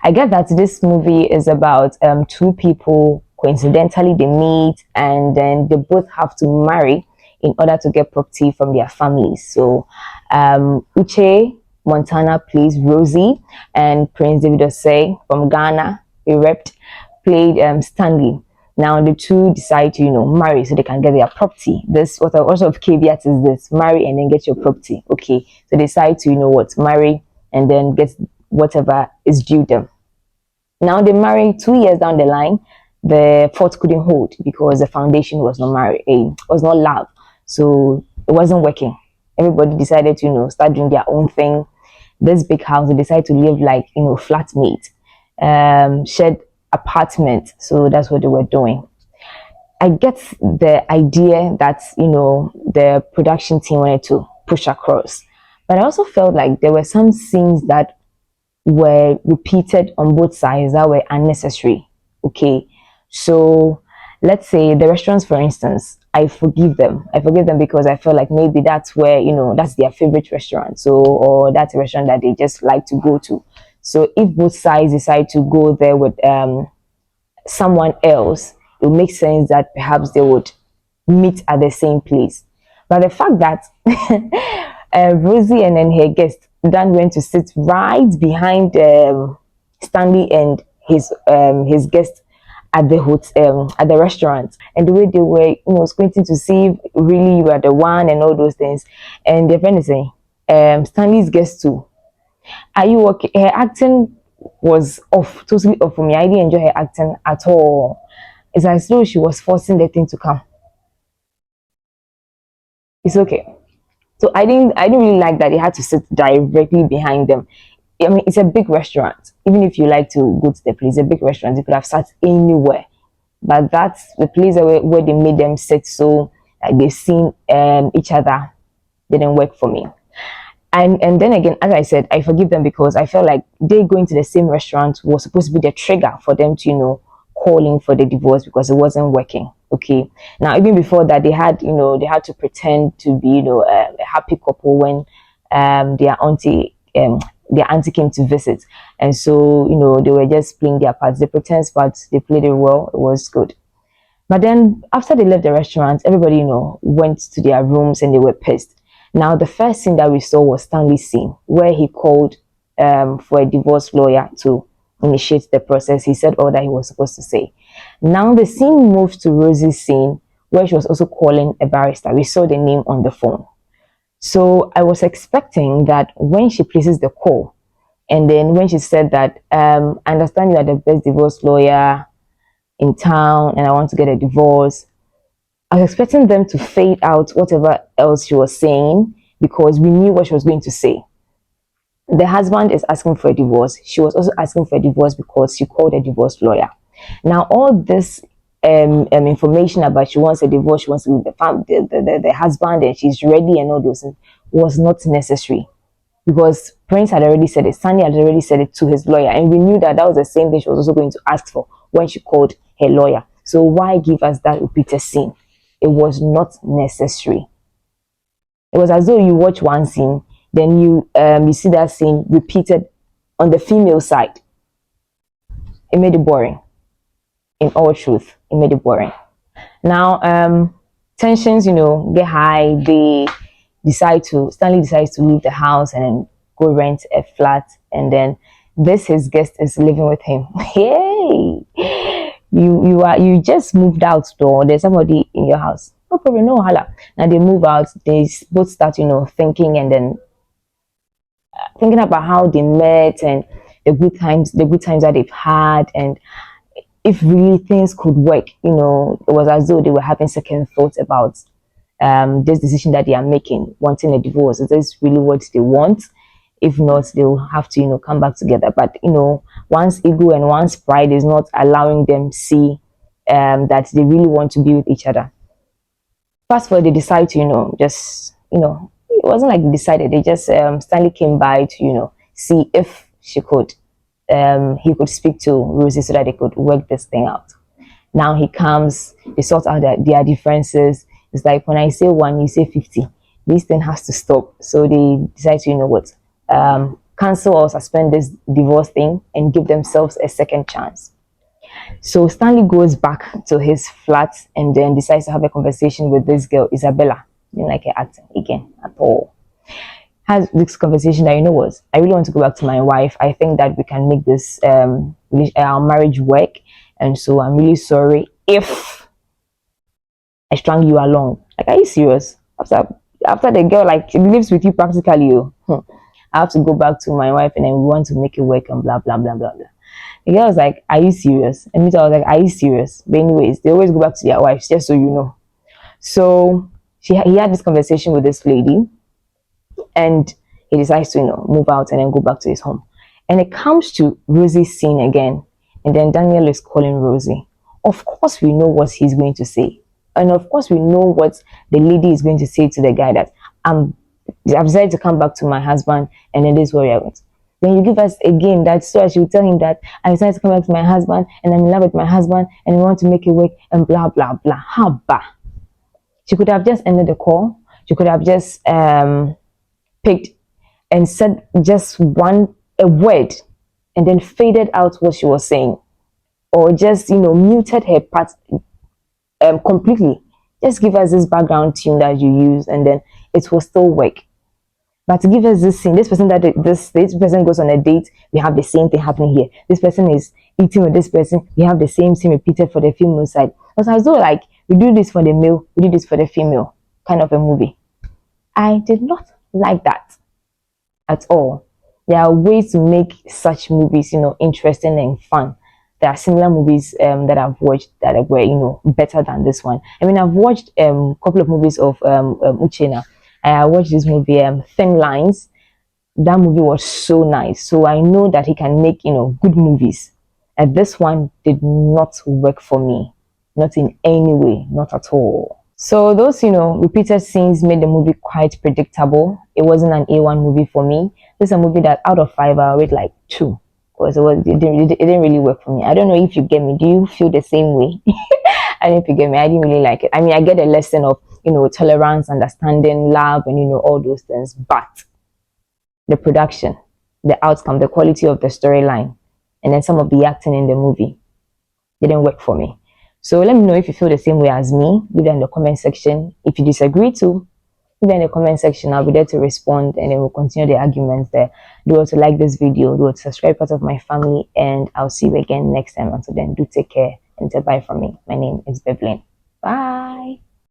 I get that this movie is about two people. Coincidentally, they meet and then they both have to marry in order to get property from their families. So, Uche Montana plays Rosie, and Prince David Osei from Ghana, he repped, played Stanley. Now the two decide to marry so they can get their property. This what sort of caveat is this? Marry and then get your property. Okay, so they decide to marry and then get whatever is due them. Now they marry 2 years down the line. The fort couldn't hold because the foundation was not married, was not love, so it wasn't working. Everybody decided to start doing their own thing. This big house, they decided to live like flatmate, shared apartment. So that's what they were doing. I get the idea that the production team wanted to push across, but I also felt like there were some scenes that were repeated on both sides that were unnecessary. Okay, so let's say the restaurants, for instance, I forgive them. I forgive them because I feel like maybe that's where that's their favorite restaurant. So, or that's a restaurant that they just like to go to. So if both sides decide to go there with someone else, it would make sense that perhaps they would meet at the same place. But the fact that Rosie and then her guest Dan went to sit right behind Stanley and his guest at the hotel, at the restaurant, and the way they were squinting to see if really you are the one and all those things. And their friend is saying, Stanley's guest too. Are you okay? Her acting was off, totally off for me. I didn't enjoy her acting at all. It's as though she was forcing the thing to come. It's okay. So I didn't really like that they had to sit directly behind them. I mean, it's a big restaurant. Even if you like to go to the place, it's a big restaurant. You could have sat anywhere, but that's the place where they made them sit. So like they've seen each other. Didn't work for me. And then again, as I said, I forgive them because I felt like they going to the same restaurant was supposed to be the trigger for them to calling for the divorce because it wasn't working. Okay, now even before that, they had to pretend to be a happy couple when their auntie came to visit, and so they were just playing their parts. The pretense parts, they played it well. It was good. But then after they left the restaurant, everybody went to their rooms and they were pissed. Now the first scene that we saw was Stanley's scene where he called for a divorce lawyer to initiate the process. He said all that he was supposed to say. Now the scene moved to Rosie's scene where she was also calling a barrister. We saw the name on the phone. So I was expecting that when she places the call, and then when she said that, I understand you are the best divorce lawyer in town and I want to get a divorce, I was expecting them to fade out whatever else she was saying because we knew what she was going to say. The husband is asking for a divorce. She was also asking for a divorce because she called a divorce lawyer. Now, all this information about she wants a divorce, she wants to leave the husband, and she's ready, and all those things was not necessary because Prince had already said it. Sandy had already said it to his lawyer, and we knew that that was the same thing she was also going to ask for when she called her lawyer. So why give us that repeated scene? It was not necessary. It was as though you watch one scene, then you see that scene repeated on the female side. It made it boring. In all truth, it made it boring. Now, tensions, get high. Stanley decides to leave the house and then go rent a flat. And then his guest is living with him. Hey, you just moved out though. There's somebody in your house. No problem, no hala. Now they move out. They both start, thinking and then thinking about how they met and the good times that they've had, and if really things could work. It was as though they were having second thoughts about this decision that they are making, wanting a divorce. Is this really what they want? If not, they'll have to come back together. But one's ego and one's pride is not allowing them see that they really want to be with each other. Fast forward, they decide to just it wasn't like they decided. They just Stanley came by to see if he could speak to Rosie so that they could work this thing out. Now he comes, they sort out their differences. It's like when I say one, you say 50. This thing has to stop. So they decide to cancel or suspend this divorce thing and give themselves a second chance. So Stanley goes back to his flat and then decides to have a conversation with this girl, Isabella. Didn't like her acting again at all. Has this conversation that, you know what, I really want to go back to my wife. I think that we can make this our marriage work, and so I'm really sorry if I strung you along. Like, are you serious? After the girl like lives with you practically, I have to go back to my wife and then we want to make it work and blah blah blah blah blah. The girl was like, "Are you serious?" And me too, I was like, "Are you serious?" But anyways, they always go back to their wives, just so you know. So he had this conversation with this lady, and he decides to move out and then go back to his home. And it comes to Rosie's scene again, and then Daniel is calling Rosie. Of course, we know what he's going to say, and of course, we know what the lady is going to say to the guy that I've decided to come back to my husband, and then this is where we are. Then you give us again that story. She will tell him that I decided to come back to my husband, and I'm in love with my husband, and we want to make it work, and blah blah blah. Haba. She could have just ended the call. She could have just picked and said just a word, and then faded out what she was saying, or just muted her part completely. Just give us this background tune that you use, and then it will still work. But to give us this thing, this person goes on a date, we have the same thing happening here. This person is eating with this person, we have the same thing repeated for the female side. It was as though like we do this for the male, we do this for the female, kind of a movie. I did not like that at all. There are ways to make such movies, interesting and fun. There are similar movies that I've watched that were, better than this one. I mean, I've watched a couple of movies of Uchenna. I watched this movie, Thin Lines. That movie was so nice. So I know that he can make, good movies. And this one did not work for me. Not in any way, not at all. So those, repeated scenes made the movie quite predictable. It wasn't an A1 movie for me. This is a movie that out of 5, I rate like 2. Because it didn't really work for me. I don't know if you get me. Do you feel the same way? I don't know if you get me. I didn't really like it. I mean, I get a lesson of, tolerance, understanding, love, and, all those things. But the production, the outcome, the quality of the storyline, and then some of the acting in the movie didn't work for me. So let me know if you feel the same way as me. Leave it in the comment section. If you disagree too, leave it in the comment section. I'll be there to respond, and then we'll continue the arguments there. Do also like this video. Do also subscribe, part of my family, and I'll see you again next time. Until then, do take care and say bye from me. My name is Bevelyn. Bye.